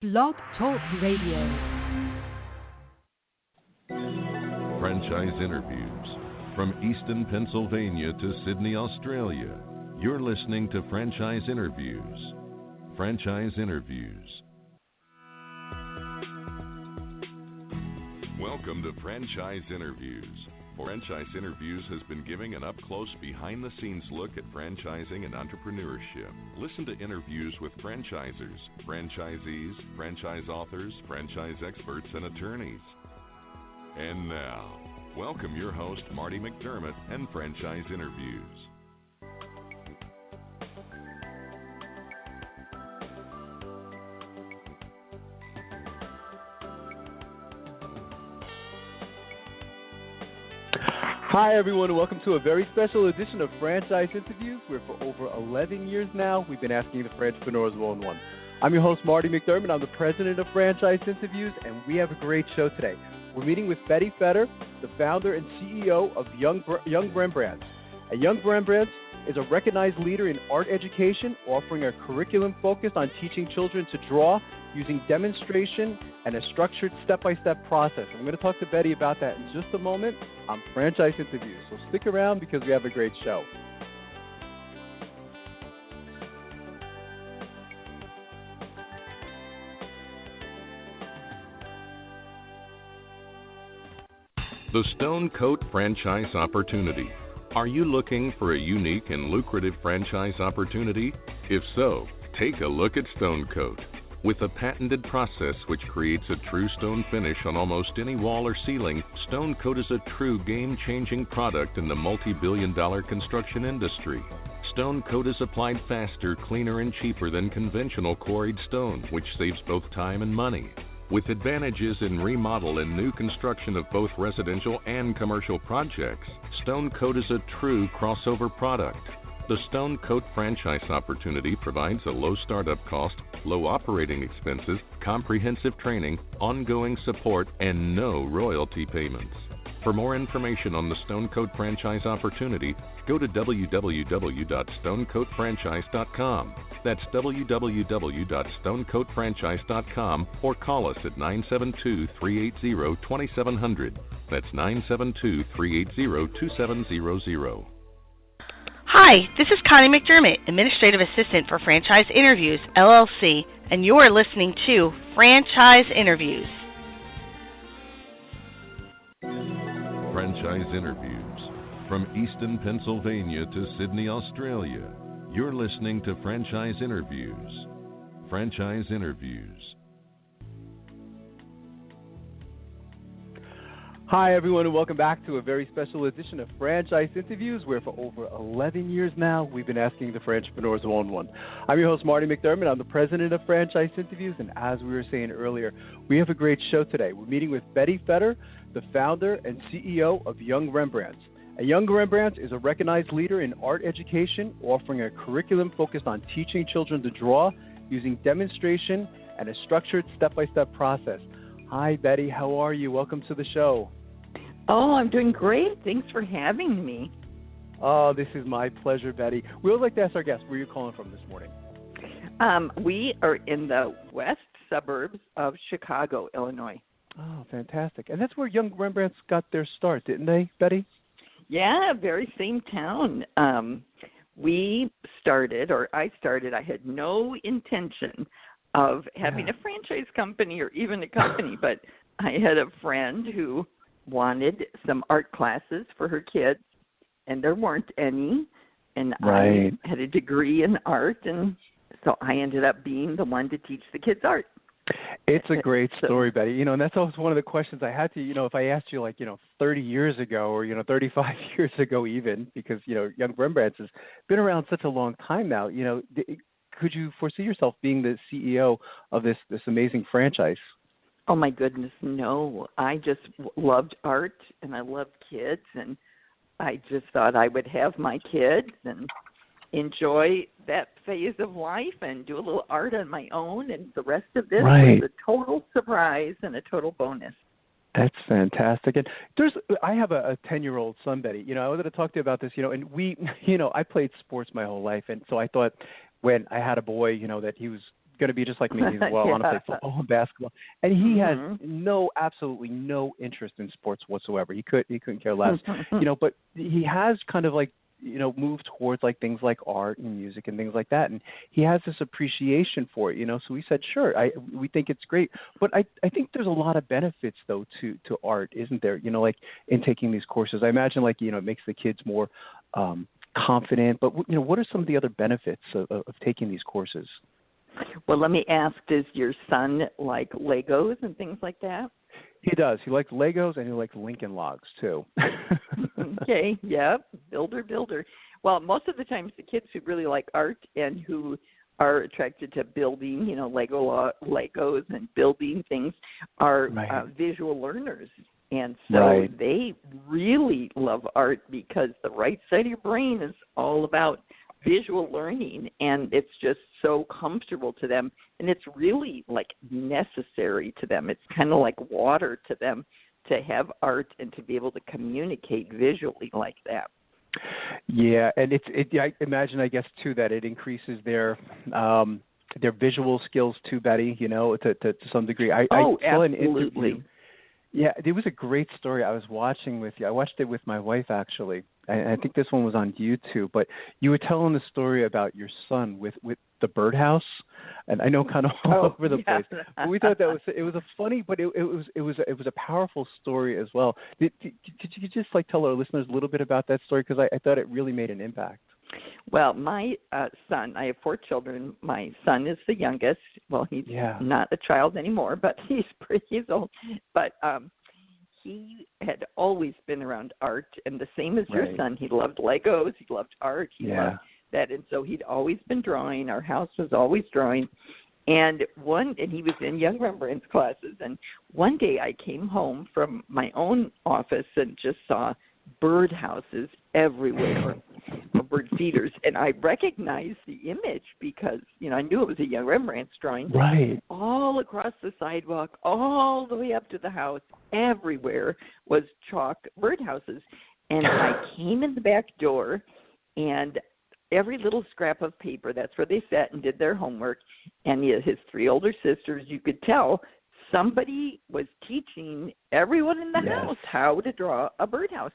Blog Talk Radio. Franchise interviews. From Easton, Pennsylvania to Sydney, Australia, you're listening to Franchise Interviews. Franchise Interviews. Welcome to Franchise Interviews. Franchise Interviews has been giving an up-close, behind-the-scenes look at franchising and entrepreneurship. Listen to interviews with franchisers, franchisees, franchise authors, franchise experts, and attorneys. And now, welcome your host, Marty McDermott, and Franchise Interviews. Hi, everyone, and welcome to a very special edition of Franchise Interviews, where for over 11 years now, we've been asking the entrepreneurs one-on-one. I'm your host, Marty McDermott. I'm the president of Franchise Interviews, and we have a great show today. We're meeting with Bette Fetter, the founder and CEO of Young Rembrandts. And Young Rembrandts is a recognized leader in art education, offering a curriculum focused on teaching children to draw using demonstration and a structured step-by-step process. I'm going to talk to Bette about that in just a moment on Franchise Interviews. So stick around because we have a great show. The Stone Coat Franchise Opportunity. Are you looking for a unique and lucrative franchise opportunity? If so, take a look at Stone Coat. With a patented process which creates a true stone finish on almost any wall or ceiling, Stone Coat is a true game-changing product in the multi-billion-dollar construction industry. Stone Coat is applied faster, cleaner, and cheaper than conventional quarried stone, which saves both time and money. With advantages in remodel and new construction of both residential and commercial projects, Stone Coat is a true crossover product. The Stone Coat franchise opportunity provides a low startup cost, low operating expenses, comprehensive training, ongoing support, and no royalty payments. For more information on the Stone Coat franchise opportunity, go to www.stonecoatfranchise.com. That's www.stonecoatfranchise.com, or call us at 972-380-2700. That's 972-380-2700. Hi, this is Connie McDermott, Administrative Assistant for Franchise Interviews, LLC, and you are listening to Franchise Interviews. Franchise Interviews. From Easton, Pennsylvania to Sydney, Australia, you're listening to Franchise Interviews. Franchise Interviews. Hi, everyone, and welcome back to a very special edition of Franchise Interviews, where for over 11 years now, we've been asking the entrepreneurs one-on-one. I'm your host, Marty McDermott. I'm the president of Franchise Interviews, and as we were saying earlier, we have a great show today. We're meeting with Bette Fetter, the founder and CEO of Young Rembrandts. And Young Rembrandts is a recognized leader in art education, offering a curriculum focused on teaching children to draw using demonstration and a structured step-by-step process. Hi, Bette. How are you? Welcome to the show. Oh, I'm doing great. Thanks for having me. Oh, this is my pleasure, Bette. We would like to ask our guests, where are you calling from this morning? We are in the west suburbs of Chicago, Illinois. Oh, fantastic. And that's where Young Rembrandts got their start, didn't they, Bette? Yeah, very same town. I had no intention of having a franchise company or even a company, but I had a friend who wanted some art classes for her kids, and there weren't any, and I had a degree in art, and so I ended up being the one to teach the kids art. It's a great story, Bette. And that's always one of the questions I had to, if I asked you 30 years ago or, 35 years ago even, because, Young Rembrandts has been around such a long time now, could you foresee yourself being the CEO of this amazing franchise? Oh, my goodness, no. I just loved art, and I loved kids, and I just thought I would have my kids and enjoy that phase of life and do a little art on my own, and the rest of this was a total surprise and a total bonus. That's fantastic. And I have a 10-year-old son, Bette. I wanted to talk to you about this, and we, I played sports my whole life, and so I thought when I had a boy, that he was going to be just like me. He's want to play football and basketball, and he has absolutely no interest in sports whatsoever. He couldn't care less, But he has kind of like moved towards like things like art and music and things like that, and he has this appreciation for it. So we said, sure, we think it's great, but I think there's a lot of benefits though to art, isn't there? Like in taking these courses, I imagine like it makes the kids more confident. But what are some of the other benefits of taking these courses? Well, let me ask: does your son like Legos and things like that? He does. He likes Legos and he likes Lincoln Logs too. Okay. Yep. Builder. Well, most of the times the kids who really like art and who are attracted to building, Legos and building things are visual learners. And so they really love art because the right side of your brain is all about visual learning, and it's just so comfortable to them, and it's really like necessary to them. It's kind of like water to them to have art and to be able to communicate visually like that. Yeah, and I imagine, I guess too, that it increases their visual skills too, Betty. To some degree. I saw an interview. Yeah, it was a great story I was watching with you. I watched it with my wife, actually. I think this one was on YouTube. But you were telling the story about your son with the birdhouse, and I know kind of all over the place. But we thought it was a funny, but it was a powerful story as well. Could you just like tell our listeners a little bit about that story, because I thought it really made an impact. Well, my son, I have 4 children. My son is the youngest. Well, he's not a child anymore, but he's old. But he had always been around art, and the same as your son. He loved Legos. He loved art. He loved that, and so he'd always been drawing. Our house was always drawing. And he was in young Rembrandts classes. And one day I came home from my own office and just saw bird houses everywhere, or bird feeders, and I recognized the image because I knew it was a young Rembrandts drawing. Right. All across the sidewalk, all the way up to the house, everywhere was chalk birdhouses. And I came in the back door, and every little scrap of paper, that's where they sat and did their homework, and his 3 older sisters, you could tell somebody was teaching everyone in the house how to draw a birdhouse.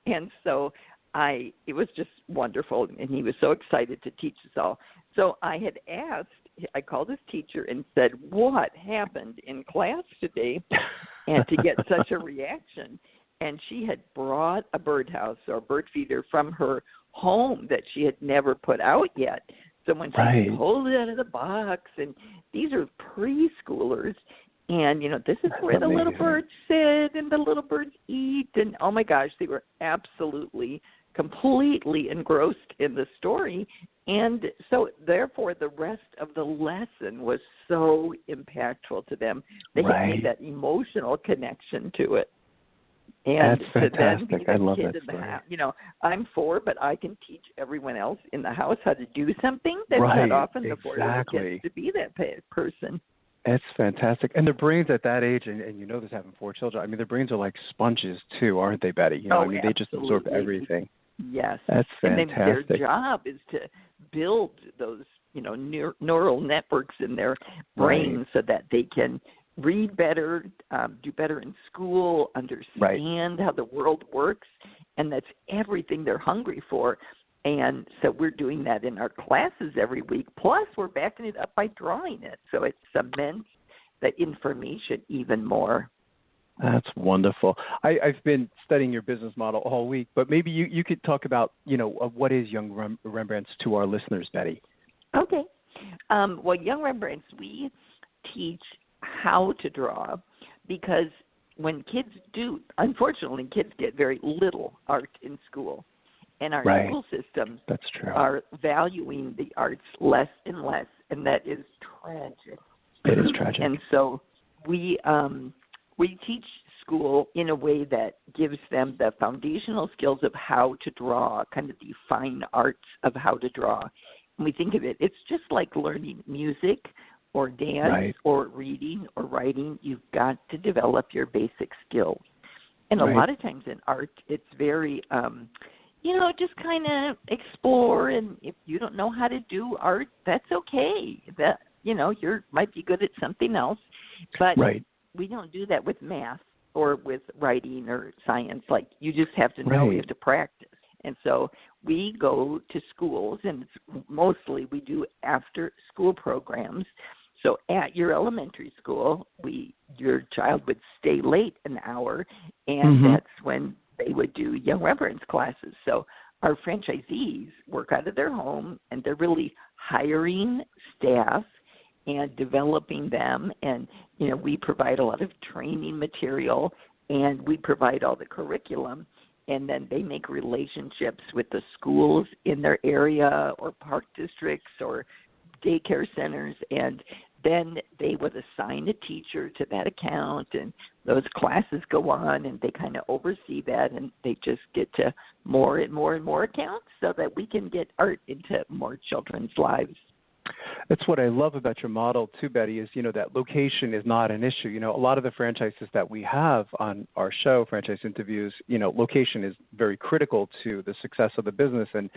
And so it was just wonderful, and he was so excited to teach us all. So I called his teacher and said, what happened in class today, and to get such a reaction. And she had brought a birdhouse or bird feeder from her home that she had never put out yet. So when she pulled it out of the box, and these are preschoolers, and, this is where the little birds sit and the little birds eat. And, oh, my gosh, they were absolutely, completely engrossed in the story. And so, therefore, the rest of the lesson was so impactful to them. They had made that emotional connection to it. And that's fantastic. I love that story. I'm 4, but I can teach everyone else in the house how to do something. That's not often the 4 kids to be that person. That's fantastic. And their brains at that age, and this having 4 children, I mean, their brains are like sponges too, aren't they, Betty? They just absorb everything. Yes. That's fantastic. And their job is to build those, neural networks in their brains so that they can read better, do better in school, understand how the world works, and that's everything they're hungry for. And so we're doing that in our classes every week. Plus, we're backing it up by drawing it. So it cements the information even more. That's wonderful. I've been studying your business model all week, but maybe you could talk about, what is Young Rembrandts to our listeners, Betty? Okay. Well, Young Rembrandts, we teach how to draw because when unfortunately, kids get very little art in school. And our school systems are valuing the arts less and less, and that is tragic. It is tragic. And so we teach school in a way that gives them the foundational skills of how to draw, kind of the fine arts of how to draw. And we think of it's just like learning music or dance or reading or writing. You've got to develop your basic skills. And a lot of times in art, it's very just kind of explore, and if you don't know how to do art, that's okay. you might be good at something else. But Right. we don't do that with math or with writing or science. Like, you just have to know, you have to practice. And so we go to schools, and mostly we do after-school programs. So at your elementary school, your child would stay late an hour, and that's when they would do Young Rembrandts classes. So our franchisees work out of their home, and they're really hiring staff and developing them. And, we provide a lot of training material, and we provide all the curriculum. And then they make relationships with the schools in their area or park districts or daycare centers, and then they would assign a teacher to that account, and those classes go on, and they kind of oversee that, and they just get to more and more and more accounts so that we can get art into more children's lives. That's what I love about your model too, Betty, is, that location is not an issue. A lot of the franchises that we have on our show, Franchise Interviews, location is very critical to the success of the business. And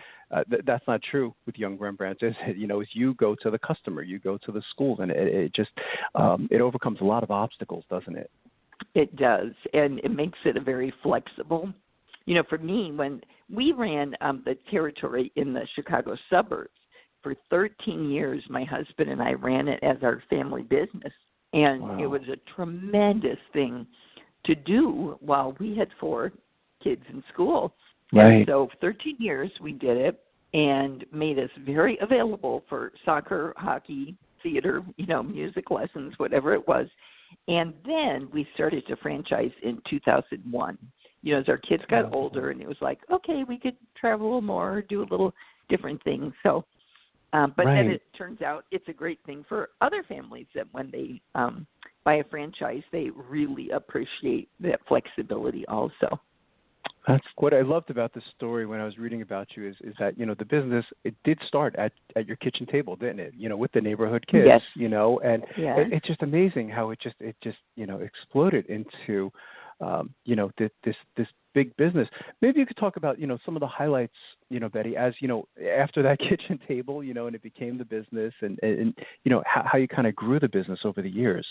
that's not true with Young Rembrandts, is it? Is you go to the customer, you go to the school, and it just, it overcomes a lot of obstacles, doesn't it? It does, and it makes it a very flexible. For me, when we ran the territory in the Chicago suburbs, for 13 years, my husband and I ran it as our family business, and it was a tremendous thing to do while we had 4 kids in school. Right. And so 13 years we did it, and made us very available for soccer, hockey, theater, music lessons, whatever it was. And then we started to franchise in 2001. As our kids got older, and it was like, okay, we could travel a little more, do a little different things. So. But then it turns out it's a great thing for other families that when they buy a franchise, they really appreciate that flexibility also. That's what I loved about this story when I was reading about you is that, the business, it did start at your kitchen table, didn't it? With the neighborhood kids, yes. And it's just amazing how it just exploded into, this big business. Maybe you could talk about, some of the highlights, Betty, as, after that kitchen table, and it became the business and how you kind of grew the business over the years.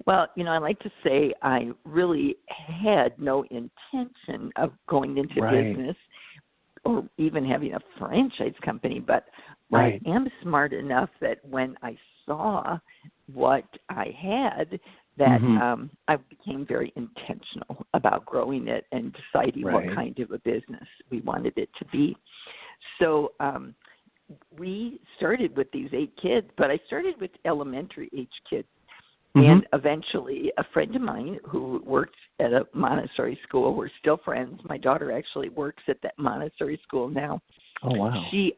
Well, I like to say I really had no intention of going into business or even having a franchise company, but I am smart enough that when I saw what I had, that I became very intentional about growing it and deciding what kind of a business we wanted it to be. So we started with these 8 kids, but I started with elementary age kids. And eventually a friend of mine who worked at a Montessori school, we're still friends. My daughter actually works at that Montessori school now. Oh, wow. She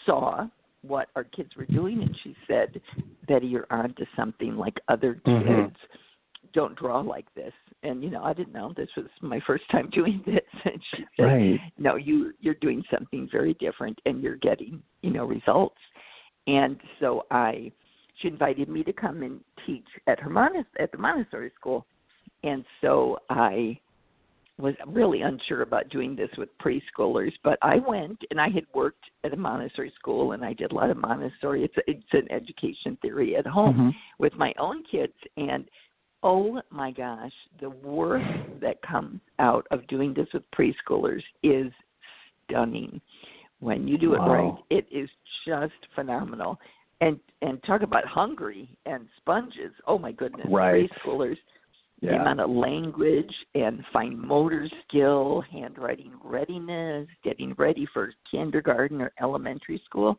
saw what our kids were doing, and she said, Betty, you're on to something. Like, other kids don't draw like this. And, I didn't know. This was my first time doing this. And she said, no, you're doing something very different, and you're getting, results. And so she invited me to come and teach at the Montessori school. And so I was really unsure about doing this with preschoolers, but I went, and I had worked at a Montessori school, and I did a lot of Montessori. It's an education theory at home with my own kids. And oh my gosh, the work that comes out of doing this with preschoolers is stunning. When you do it right, it is just phenomenal. And talk about hungry and sponges. Oh, my goodness. Preschoolers, the amount of language and fine motor skill, handwriting readiness, getting ready for kindergarten or elementary school.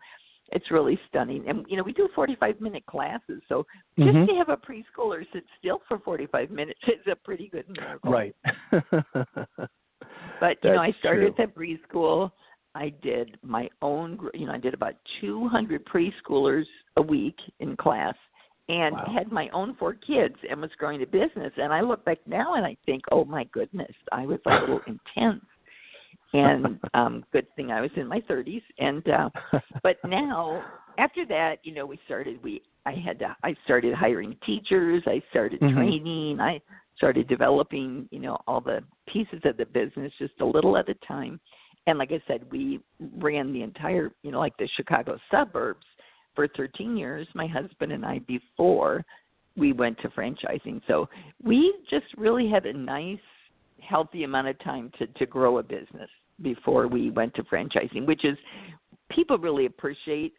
It's really stunning. And, we do 45-minute classes. So just to have a preschooler sit still for 45 minutes is a pretty good miracle. Right. But, I started at preschool. I did my own, I did about 200 preschoolers a week in class, and had my own 4 kids and was growing a business. And I look back now and I think, oh my goodness, I was a little intense. And good thing I was in my 30s. And but now, after that, I started hiring teachers. I started training. I started developing, all the pieces of the business just a little at a time. And like I said, we ran the entire, like the Chicago suburbs for 13 years, my husband and I, before we went to franchising. So we just really had a nice, healthy amount of time to grow a business before we went to franchising, which is people really appreciate.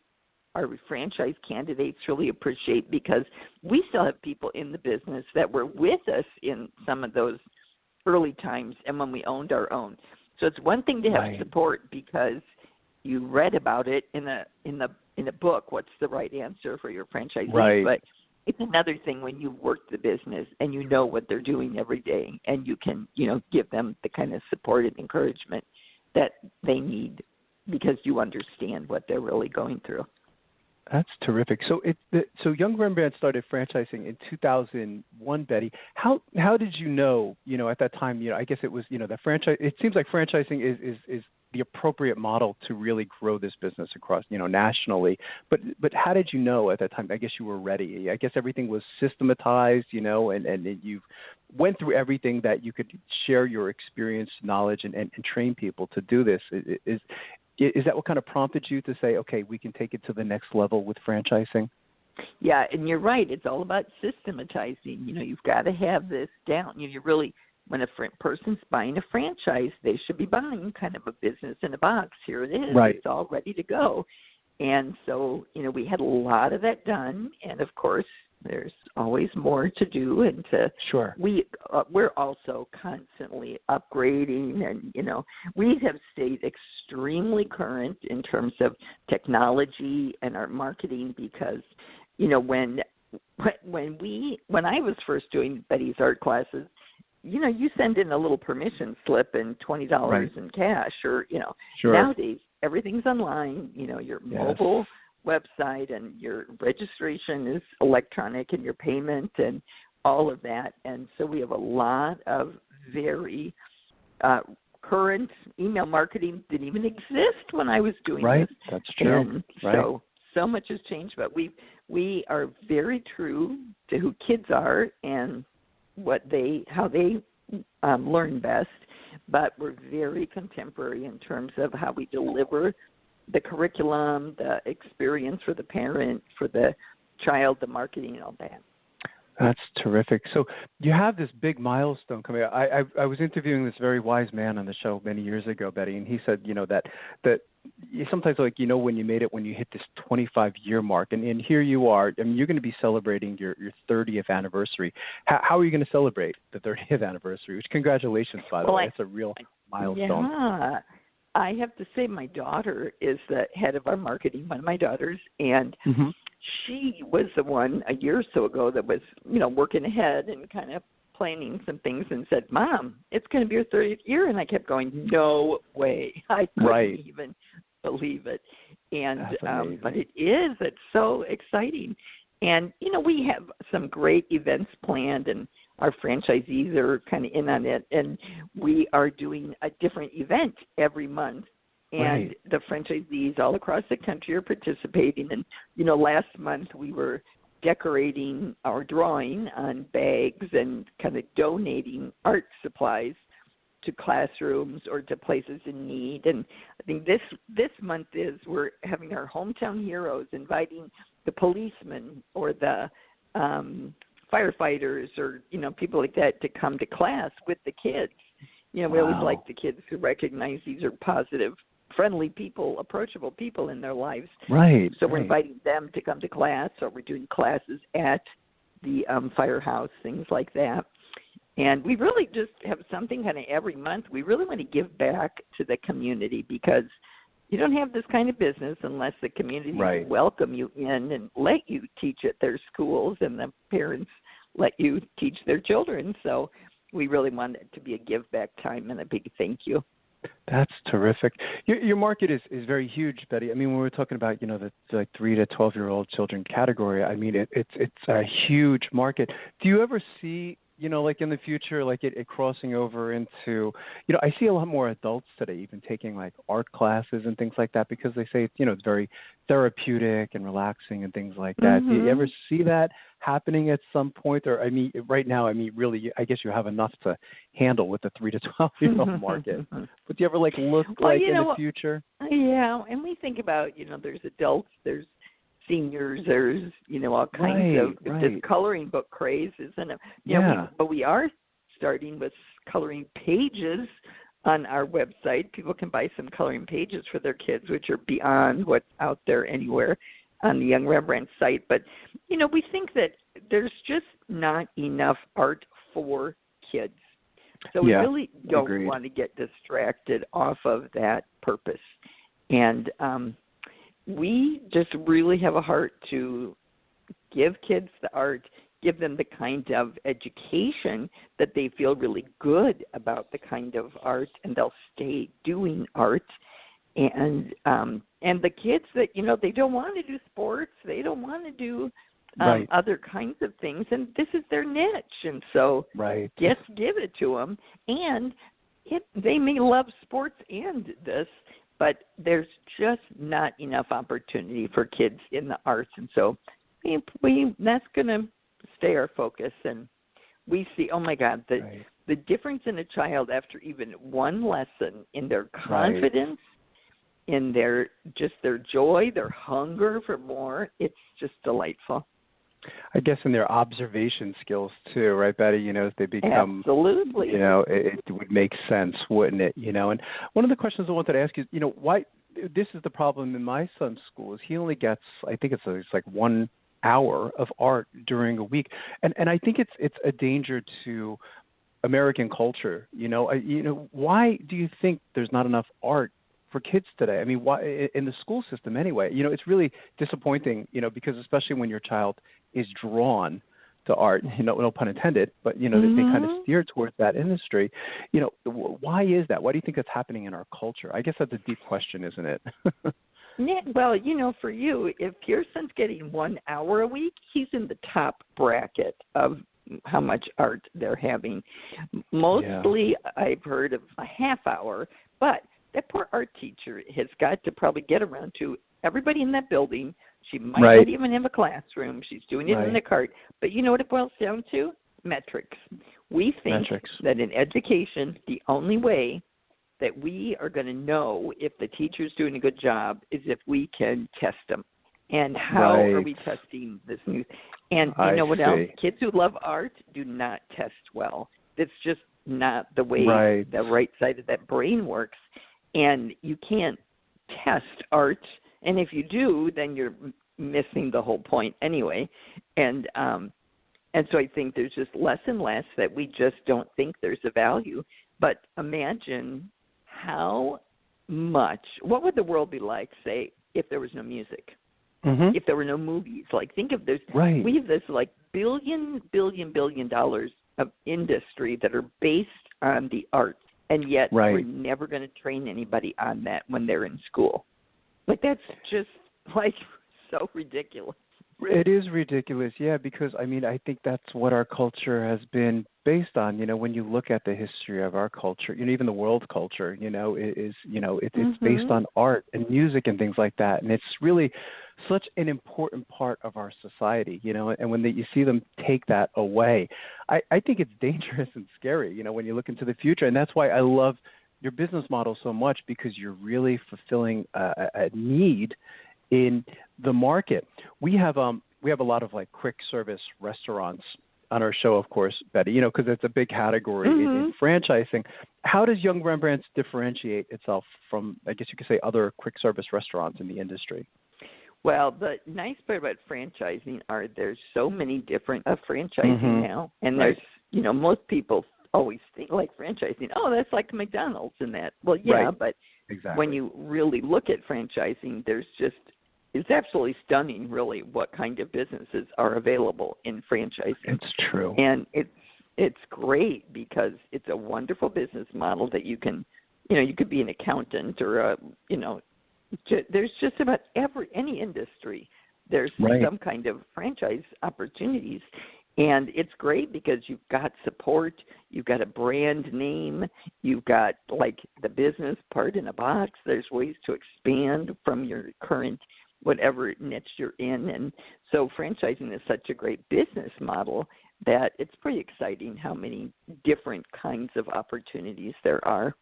Our franchise candidates really appreciate, because we still have people in the business that were with us in some of those early times and when we owned our own. So it's one thing to have support because you read about it in a book, what's the right answer for your franchisee. Right. But it's another thing when you work the business and you know what they're doing every day, and you can, give them the kind of support and encouragement that they need because you understand what they're really going through. That's terrific. So Young Rembrandt started franchising in 2001, Betty. How did you know, at that time, I guess it was, the franchise, it seems like franchising is the appropriate model to really grow this business across, nationally. But how did you know at that time? I guess you were ready. I guess everything was systematized, and you went through everything that you could share your experience, knowledge, and train people to do this. Is that what kind of prompted you to say, okay, we can take it to the next level with franchising? Yeah, and you're right. It's all about systematizing. You've got to have this down. You really, when a person's buying a franchise, they should be buying kind of a business in a box. Here it is. Right. It's all ready to go. And so, we had a lot of that done. And, of course, there's always more to do. And Sure. we're also constantly upgrading. And, we have stayed extremely current in terms of technology and our marketing because, when I was first doing Betty's art classes, you send in a little permission slip and $20 in cash, or Sure. Nowadays everything's online. Your mobile website and your registration is electronic, and your payment and all of that. And so we have a lot of very current email marketing didn't even exist when I was doing right. this. That's true. And right. so much has changed, but we are very true to who kids are and how they learn best, but we're very contemporary in terms of how we deliver the curriculum, the experience for the parent, for the child, the marketing, and all that. That's terrific. So you have this big milestone coming up. I was interviewing this very wise man on the show many years ago, Betty, and he said, that you sometimes when you made it, when you hit this 25-year mark, and here you are. I mean, you're going to be celebrating your 30th anniversary. How are you going to celebrate the 30th anniversary? Which, congratulations, by the way. It's a real milestone. Yeah. I have to say my daughter is the head of our marketing, one of my daughters, and she was the one a year or so ago that was, working ahead and kind of planning some things and said, Mom, it's going to be your 30th year. And I kept going, no way. I couldn't even believe it. And but it is. It's so exciting. And, we have some great events planned, and our franchisees are kind of in on it. And we are doing a different event every month. And the franchisees all across the country are participating. And, last month we were decorating our drawing on bags and kind of donating art supplies to classrooms or to places in need. And I think this month we're having our hometown heroes, inviting the policemen or the firefighters or, people like that to come to class with the kids. We always like the kids to recognize these are positive, friendly people, approachable people in their lives. Right. So we're inviting them to come to class, or we're doing classes at the firehouse, things like that. And we really just have something kind of every month. We really want to give back to the community, because you don't have this kind of business unless the community welcome you in and let you teach at their schools, and the parents let you teach their children. So we really want it to be a give back time and a big thank you. That's terrific. Your market is very huge, Betty. I mean, when we're talking about, the 3 to 12-year-old children category, I mean, it's a huge market. Do you ever see, like in the future, like it crossing over into, I see a lot more adults today even taking like art classes and things like that, because they say, it's very therapeutic and relaxing and things like that. Do you ever see that happening at some point? Or, I mean, right now, really, I guess you have enough to handle with the 3 to 12-year-old market. But do you ever look in the future? Yeah, and we think about, there's adults, there's seniors. There's, all kinds of this coloring book craze, isn't it? But we are starting with coloring pages on our website. People can buy some coloring pages for their kids, which are beyond what's out there anywhere on the Young Rembrandts site. But, we think that there's just not enough art for kids. So we really don't want to get distracted off of that purpose. And we just really have a heart to give kids the art, give them the kind of education that they feel really good about the kind of art, and they'll stay doing art. And the kids that, they don't want to do sports, they don't want to do other kinds of things, and this is their niche. And so just give it to them. And they may love sports and this, but there's just not enough opportunity for kids in the arts. And so we that's going to stay our focus. And we see, oh my God, the difference in a child after even one lesson in their confidence, in their joy, their hunger for more, it's just delightful. I guess in their observation skills too, right, Betty? As they become, absolutely, it would make sense, wouldn't it? And one of the questions I wanted to ask you, why this is the problem in my son's school is he only gets, I think it's like 1 hour of art during a week, and I think it's a danger to American culture. Why do you think there's not enough art for kids today? I mean, why in the school system anyway? It's really disappointing, because especially when your child is drawn to art, no pun intended, but they kind of steer towards that industry. Why is that? Why do you think that's happening in our culture? I guess that's a deep question, isn't it? Yeah, well, for you, if your son's getting 1 hour a week, he's in the top bracket of how much art they're having. Mostly, I've heard of a half hour, but that poor art teacher has got to probably get around to everybody in that building. She might not even have a classroom. She's doing it in the cart. But you know what it boils down to? Metrics. We think that in education, the only way that we are going to know if the teacher's doing a good job is if we can test them. And how are we testing this new? And you know what else? Kids who love art do not test well. It's just not the way the right side of that brain works. And you can't test art, and if you do, then you're missing the whole point anyway. And so I think there's just less and less that we just don't think there's a value. But imagine what would the world be like, say, if there was no music, if there were no movies? Like, think of this. We have this like billion dollars of industry that are based on the arts. And yet we're never going to train anybody on that when they're in school. Like, that's just, like, so ridiculous. It is ridiculous, because, I think that's what our culture has been based on. When you look at the history of our culture, even the world culture, it's based on art and music and things like that. And it's really such an important part of our society, and when you see them take that away, I think it's dangerous and scary, when you look into the future. And that's why I love your business model so much, because you're really fulfilling a need in the market. We have a lot of like quick service restaurants on our show, of course, Betty, because it's a big category in franchising. How does Young Rembrandts differentiate itself from, I guess you could say, other quick service restaurants in the industry? Well, the nice part about franchising are there's so many different franchising now, and there's, most people always think like franchising, that's like McDonald's and that. Well, but when you really look at franchising, it's absolutely stunning, really, what kind of businesses are available in franchising. It's true. And it's great because it's a wonderful business model that you can, you could be an accountant or there's just about any industry. There's some kind of franchise opportunities. And it's great because you've got support, you've got a brand name, you've got like the business part in a box. There's ways to expand from your current whatever niche you're in. And so franchising is such a great business model that it's pretty exciting how many different kinds of opportunities there are.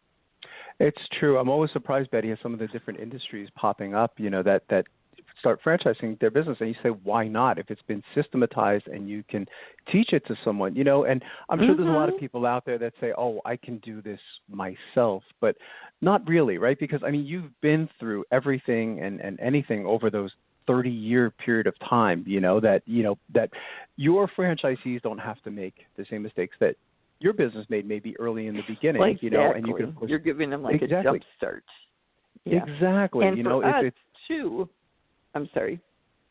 It's true. I'm always surprised, Betty, at some of the different industries popping up, that start franchising their business, and you say, why not? If it's been systematized and you can teach it to someone, and I'm sure there's a lot of people out there that say, oh, I can do this myself, but not really, right? Because, you've been through everything and anything over those 30-year period of time, that your franchisees don't have to make the same mistakes that your business made maybe early in the beginning, exactly. And you can, of course, you're giving them like a jump start. Yeah. Exactly. And for us, too, I'm sorry.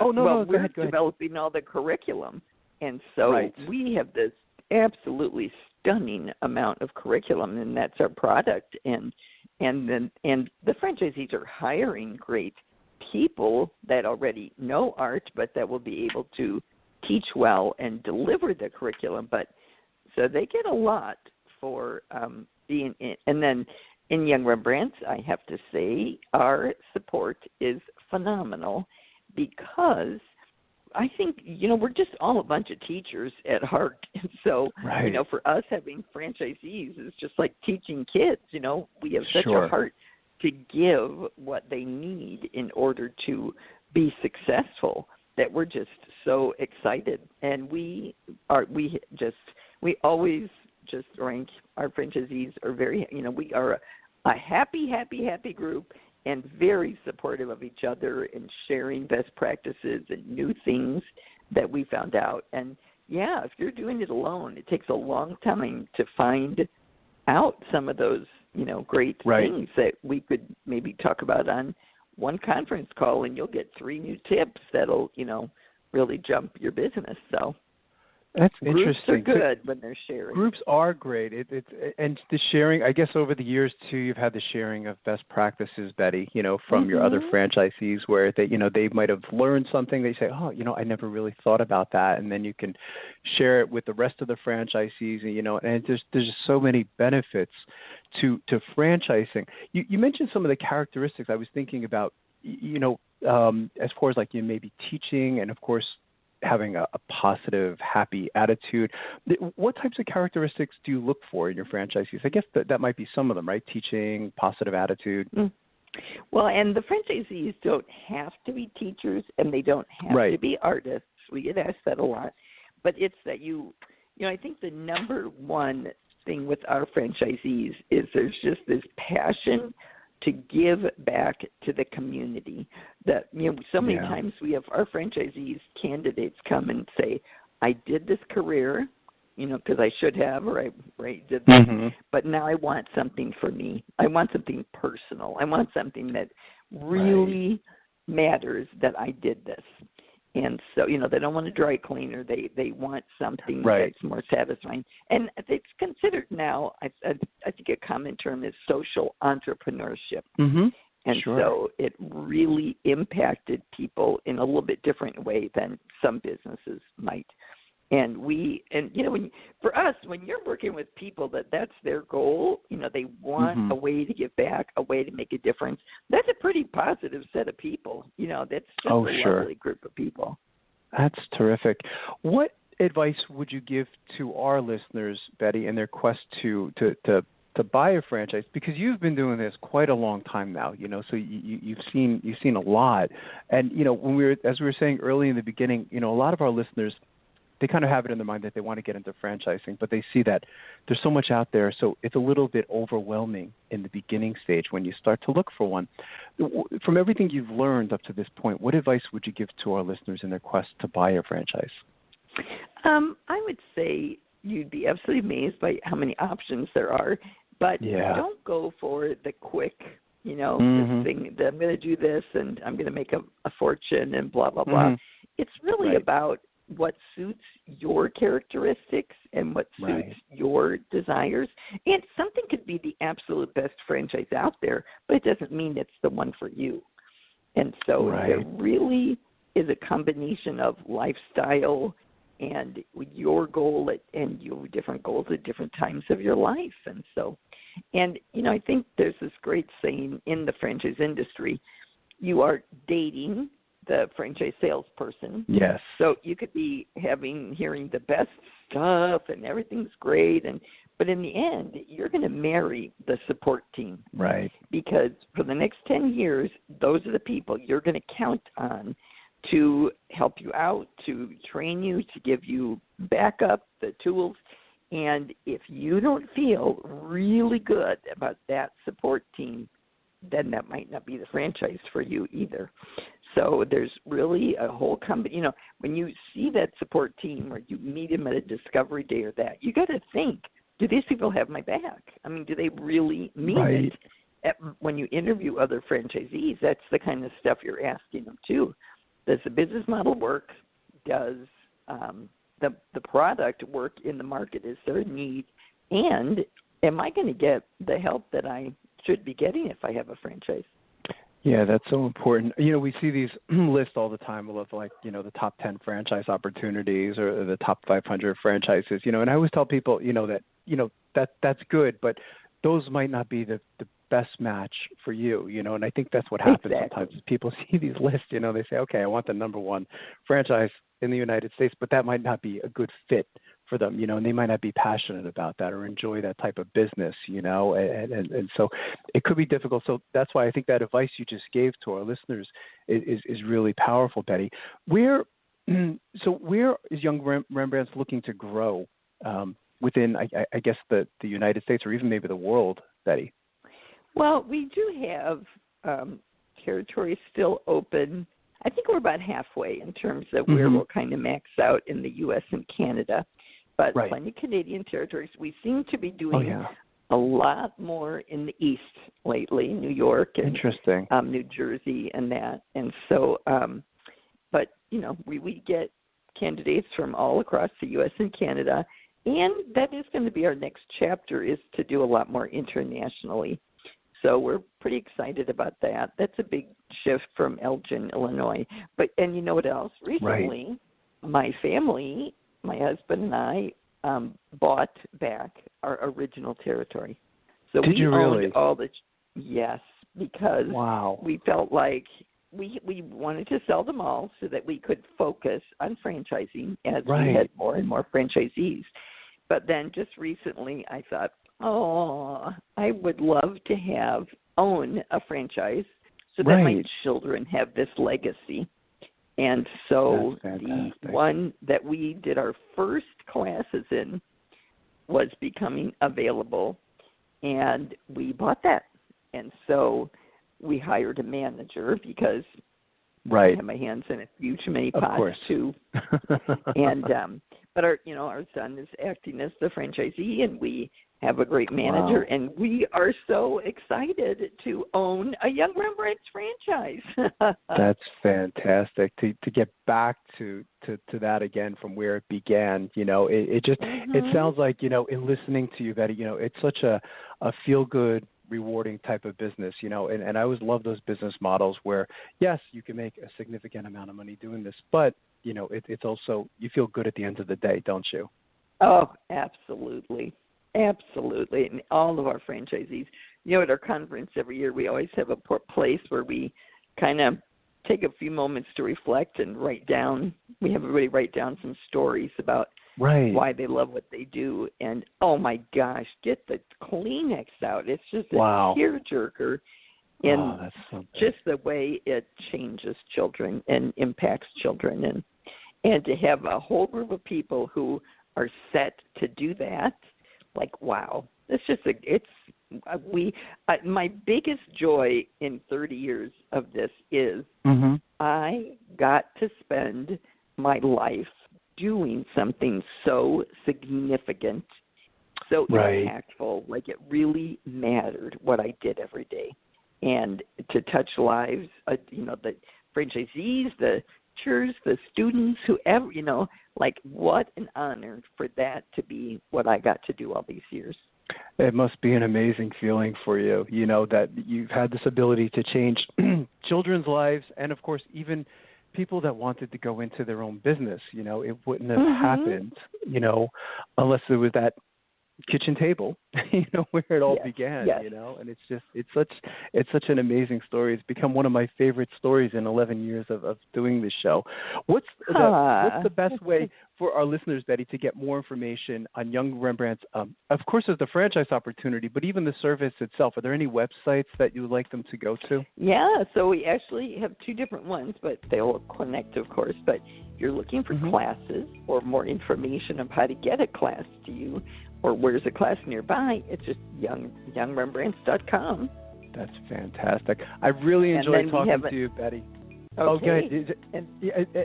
Oh, no, well, go ahead. We're developing all the curriculum. And so we have this absolutely stunning amount of curriculum, and that's our product. And the franchisees are hiring great people that already know art, but that will be able to teach well and deliver the curriculum. But so they get a lot for being in. And then in Young Rembrandts, I have to say, our support is phenomenal because I think, we're just all a bunch of teachers at heart. And so, for us having franchisees is just like teaching kids. We have such a heart to give what they need in order to be successful that we're just so excited. And we always just rank our franchisees are very, we are a happy group and very supportive of each other and sharing best practices and new things that we found out. And, if you're doing it alone, it takes a long time to find out some of those, great things that we could maybe talk about on one conference call, and you'll get 3 new tips that'll, really jump your business. So that's groups interesting. are good when they're sharing. Groups are great. And the sharing, I guess over the years too, you've had the sharing of best practices, Betty, from your other franchisees where they, they might have learned something. They say, oh, I never really thought about that. And then you can share it with the rest of the franchisees, and there's just so many benefits to franchising. You mentioned some of the characteristics I was thinking about, as far as like maybe teaching and of course having a positive, happy attitude. What types of characteristics do you look for in your franchisees? I guess that might be some of them, right? Teaching, positive attitude. Well, and the franchisees don't have to be teachers and they don't have to be artists. We get asked that a lot. But it's that I think the number one thing with our franchisees is there's just this passion to give back to the community. That so many times we have our franchisees candidates come and say, I did this career, because I should have, or I did this, but now I want something for me. I want something personal. I want something that really matters that I did this. And so, they don't want a dry cleaner. They want something that's more satisfying. And it's considered now, I think a common term is social entrepreneurship. And so it really impacted people in a little bit different way than some businesses might. And for us, when you're working with people that's their goal, they want a way to give back, a way to make a difference. That's a pretty positive set of people. That's just a lovely group of people. That's terrific. What advice would you give to our listeners, Betty, in their quest to buy a franchise? Because you've been doing this quite a long time now, so you've seen a lot. And when as we were saying early in the beginning, a lot of our listeners, they kind of have it in their mind that they want to get into franchising, but they see that there's so much out there, so it's a little bit overwhelming in the beginning stage when you start to look for one. From everything you've learned up to this point, what advice would you give to our listeners in their quest to buy a franchise? I would say you'd be absolutely amazed by how many options there are, but don't go for the quick, this thing that I'm going to do this and I'm going to make a fortune and blah, blah, blah. It's really about what suits your characteristics and what suits your desires. And something could be the absolute best franchise out there, but it doesn't mean it's the one for you. And so it really is a combination of lifestyle and your goal and your different goals at different times of your life. And so, I think there's this great saying in the franchise industry, you are dating the franchise salesperson. Yes. So you could be hearing the best stuff and everything's great. But in the end, you're going to marry the support team. Right. Because for the next 10 years, those are the people you're going to count on to help you out, to train you, to give you backup, the tools. And if you don't feel really good about that support team, then that might not be the franchise for you either. So there's really a whole company, when you see that support team or you meet them at a discovery day or that, you got to think, do these people have my back? I mean, do they really mean it? When you interview other franchisees, that's the kind of stuff you're asking them too. Does the business model work? Does the product work in the market? Is there a need? And am I going to get the help that I should be getting if I have a franchise? Yeah, that's so important. We see these lists all the time of the top 10 franchise opportunities or the top 500 franchises, and I always tell people, that's good, but those might not be the best match for you, and I think that's what happens sometimes is people see these lists, they say, okay, I want the number one franchise in the United States, but that might not be a good fit for them, and they might not be passionate about that or enjoy that type of business, and so it could be difficult. So that's why I think that advice you just gave to our listeners is really powerful, Bette. Where is Young Rembrandts looking to grow within, I guess, the United States or even maybe the world, Bette? Well, we do have territories still open. I think we're about halfway in terms of where we'll kind of max out in the U.S. and Canada. But plenty of Canadian territories. We seem to be doing a lot more in the East lately, New York and New Jersey and that. And so, but, we get candidates from all across the U.S. and Canada. And that is going to be our next chapter, is to do a lot more internationally. So we're pretty excited about that. That's a big shift from Elgin, Illinois. And you know what else? Recently, my family, my husband and I, bought back our original territory. So Did you really? Owned all the yes, because we felt like we wanted to sell them all so that we could focus on franchising as we had more and more franchisees. But then just recently I thought, I would love to own a franchise so that my children have this legacy. And so the one that we did our first classes in was becoming available, and we bought that. And so we hired a manager because I have my hands in a few too many pots too. And but our son is acting as the franchisee, and we have a great manager, and we are so excited to own a Young Rembrandts franchise. That's fantastic to get back to that again from where it began. It just it sounds like in listening to you, Bette, it's such a feel good, rewarding type of business, and I always love those business models where yes, you can make a significant amount of money doing this, but it's also you feel good at the end of the day, don't you? Oh, absolutely. Absolutely. And all of our franchisees, at our conference every year, we always have a place where we kind of take a few moments to reflect and write down. We have everybody write down some stories about why they love what they do. And, oh, my gosh, get the Kleenex out. It's just a tearjerker in just the way it changes children and impacts children. And to have a whole group of people who are set to do that, it's just my biggest joy in 30 years of this is I got to spend my life doing something so significant, so impactful, like it really mattered what I did every day. And to touch lives, the franchisees, the teachers, the students, whoever, what an honor for that to be what I got to do all these years. It must be an amazing feeling for you, that you've had this ability to change children's lives and, of course, even people that wanted to go into their own business. It wouldn't have happened, unless there was that kitchen table, where it all began, and it's such an amazing story. It's become one of my favorite stories in 11 years of doing this show. What's the best way for our listeners, Betty, to get more information on Young Rembrandts, of course, there's the franchise opportunity, but even the service itself, are there any websites that you would like them to go to? Yeah, so we actually have two different ones, but they will connect, of course. But if you're looking for classes or more information of how to get a class to you, or where's a class nearby, it's just youngrembrandts.com. That's fantastic. I really enjoyed talking to you, Betty. Okay.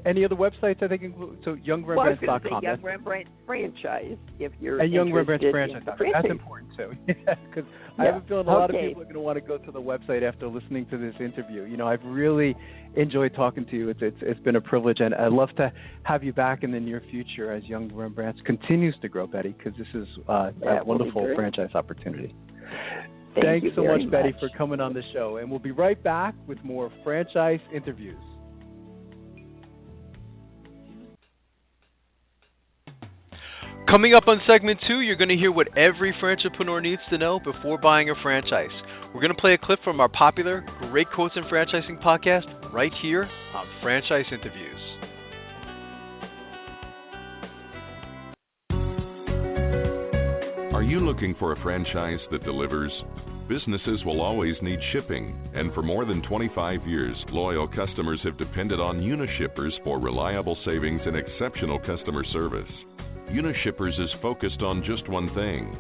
Any other websites I think include? So youngrembrandts.com. Well, I was going to say Young Rembrandts franchise if you're and Young Rembrandts interested franchise. in That's important too. Because I have a feeling a lot of people are going to want to go to the website after listening to this interview. You know, I've really enjoyed talking to you. It's been a privilege, and I'd love to have you back in the near future as Young Rembrandts continues to grow, Betty, because this is a wonderful franchise opportunity. Thanks so much, Betty, for coming on the show. And we'll be right back with more franchise interviews. Coming up on segment 2, you're going to hear what every franchipreneur needs to know before buying a franchise. We're going to play a clip from our popular Great Quotes in Franchising podcast right here on Franchise Interviews. Are you looking for a franchise that delivers? Businesses will always need shipping, and for more than 25 years, loyal customers have depended on Unishippers for reliable savings and exceptional customer service. Unishippers is focused on just one thing: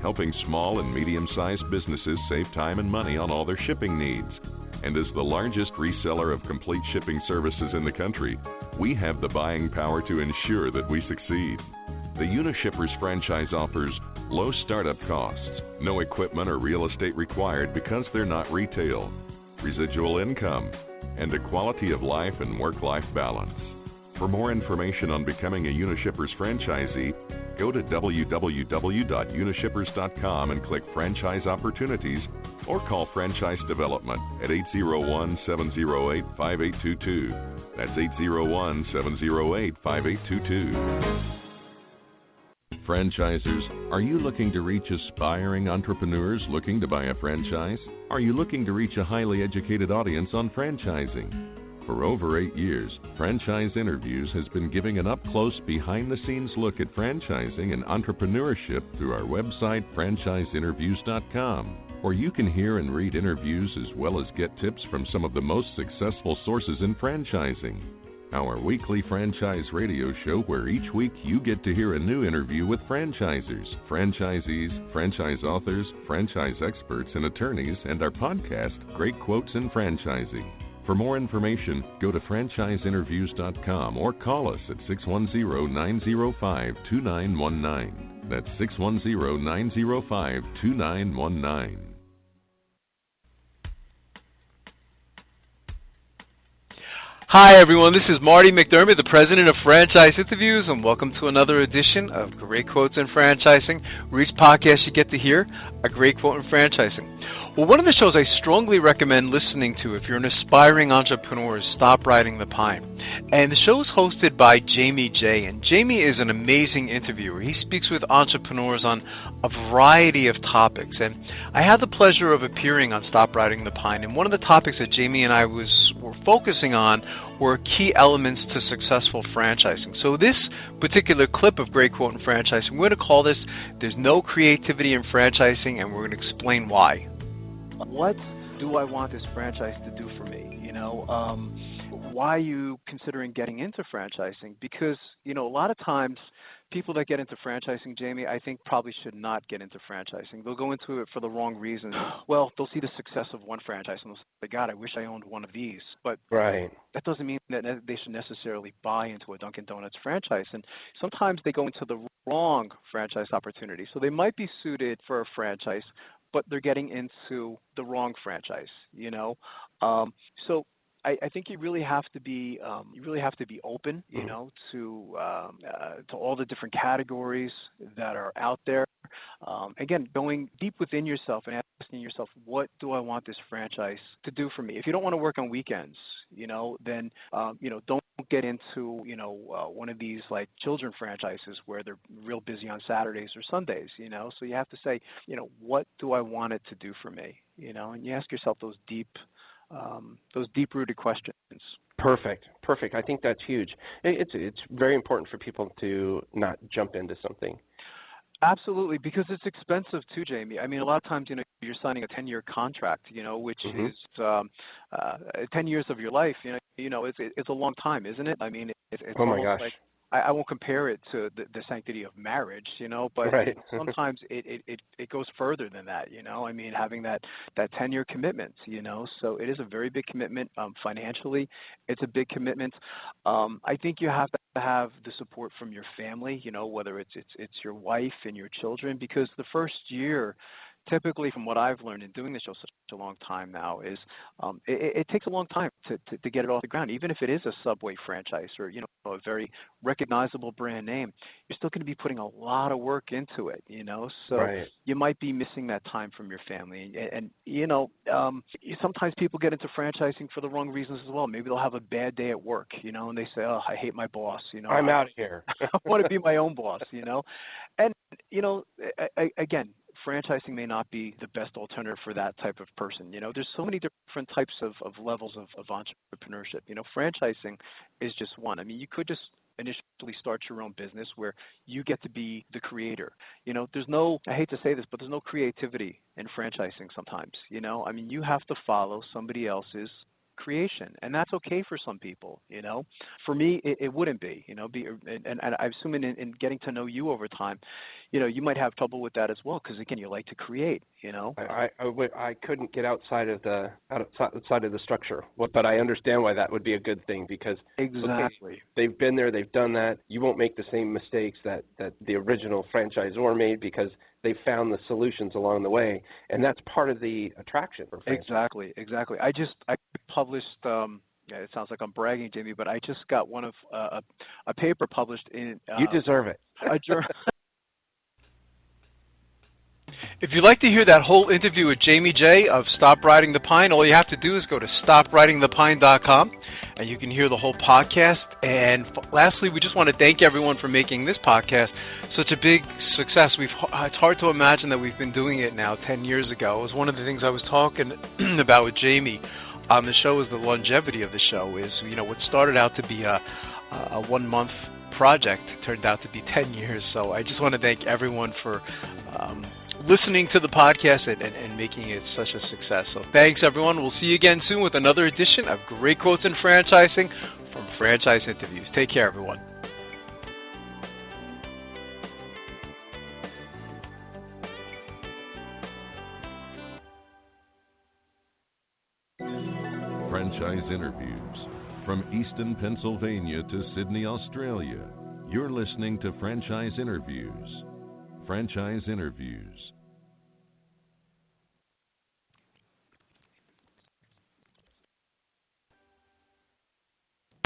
helping small and medium-sized businesses save time and money on all their shipping needs. And as the largest reseller of complete shipping services in the country, we have the buying power to ensure that we succeed. The Unishippers franchise offers low startup costs, no equipment or real estate required because they're not retail, residual income, and a quality of life and work-life balance. For more information on becoming a Unishippers franchisee, go to www.unishippers.com and click Franchise Opportunities, or call Franchise Development at 801-708-5822. That's 801-708-5822. Franchisers, are you looking to reach aspiring entrepreneurs looking to buy a franchise? Are you looking to reach a highly educated audience on franchising? For over 8 years, Franchise Interviews has been giving an up-close, behind-the-scenes look at franchising and entrepreneurship through our website, franchiseinterviews.com, where you can hear and read interviews as well as get tips from some of the most successful sources in franchising. Our weekly franchise radio show where each week you get to hear a new interview with franchisers, franchisees, franchise authors, franchise experts, and attorneys, and our podcast, Great Quotes in Franchising. For more information, go to franchiseinterviews.com or call us at 610-905-2919. That's 610-905-2919. Hi everyone, this is Marty McDermott, the president of Franchise Interviews, and welcome to another edition of Great Quotes in Franchising, where each podcast you get to hear a great quote in franchising. Well, one of the shows I strongly recommend listening to if you're an aspiring entrepreneur is Stop Riding the Pine. And the show is hosted by Jamie J. And Jamie is an amazing interviewer. He speaks with entrepreneurs on a variety of topics. And I had the pleasure of appearing on Stop Riding the Pine. And one of the topics that Jamie and I were focusing on were key elements to successful franchising. So this particular clip of Great Quote in Franchising, we're going to call this There's No Creativity in Franchising, and we're going to explain why. What do I want this franchise to do for me? Why are you considering getting into franchising? Because, a lot of times people that get into franchising, Jamie, I think probably should not get into franchising. They'll go into it for the wrong reasons. Well, they'll see the success of one franchise and they'll say, God, I wish I owned one of these. But that doesn't mean that they should necessarily buy into a Dunkin' Donuts franchise. And sometimes they go into the wrong franchise opportunity. So they might be suited for a franchise, but they're getting into the wrong franchise, So I think you really have to be open, to all the different categories that are out there. Again, going deep within yourself and asking yourself, what do I want this franchise to do for me? If you don't want to work on weekends, then don't get into one of these like children franchises where they're real busy on Saturdays or Sundays. So you have to say, what do I want it to do for me? And you ask yourself those deep-rooted questions. Perfect. I think that's huge. It's very important for people to not jump into something. Absolutely, because it's expensive too, Jamie. I mean, a lot of times, you're signing a 10-year contract, which is 10 years of your life. It's a long time, isn't it? I mean, it's Oh my almost gosh. like I won't compare it to the sanctity of marriage, but Right. sometimes it goes further than that, I mean, having that 10-year commitment, so it is a very big commitment financially. It's a big commitment. I think you have to have the support from your family, whether it's your wife and your children, because the first year, typically from what I've learned in doing this show such a long time now, is it takes a long time to get it off the ground. Even if it is a Subway franchise or a very recognizable brand name, you're still going to be putting a lot of work into it. So Right. you might be missing that time from your family. And sometimes people get into franchising for the wrong reasons as well. Maybe they'll have a bad day at work, and they say, "Oh, I hate my boss." I'm out of here. I want to be my own boss. And again, franchising may not be the best alternative for that type of person. There's so many different types of levels of entrepreneurship. Franchising is just one. I mean, you could just initially start your own business where you get to be the creator. There's I hate to say this, but there's no creativity in franchising sometimes. I mean, you have to follow somebody else's creation, and that's okay for some people. For me, it wouldn't be. And I'm assuming in getting to know you over time, you might have trouble with that as well, because again, you like to create. I couldn't get outside of the structure, but I understand why that would be a good thing, because exactly, okay, they've been there, they've done that. You won't make the same mistakes that the original franchisor made, because they found the solutions along the way, and that's part of the attraction for franchise. Exactly. I published. It sounds like I'm bragging, Jamie, but I just got one of a paper published in. You deserve it. A journal. If you'd like to hear that whole interview with Jamie J of Stop Riding the Pine, all you have to do is go to stopridingthepine.com, and you can hear the whole podcast. And lastly, we just want to thank everyone for making this podcast such a big success. It's hard to imagine that we've been doing it now 10 years ago. It was one of the things I was talking about with Jamie on the show, is the longevity of the show. Is what started out to be a 1-month project turned out to be 10 years. So I just want to thank everyone for listening to the podcast and making it such a success. So thanks, everyone. We'll see you again soon with another edition of Great Quotes in Franchising from Franchise Interviews. Take care, everyone. Franchise Interviews. From Easton, Pennsylvania to Sydney, Australia, you're listening to Franchise Interviews. Franchise Interviews.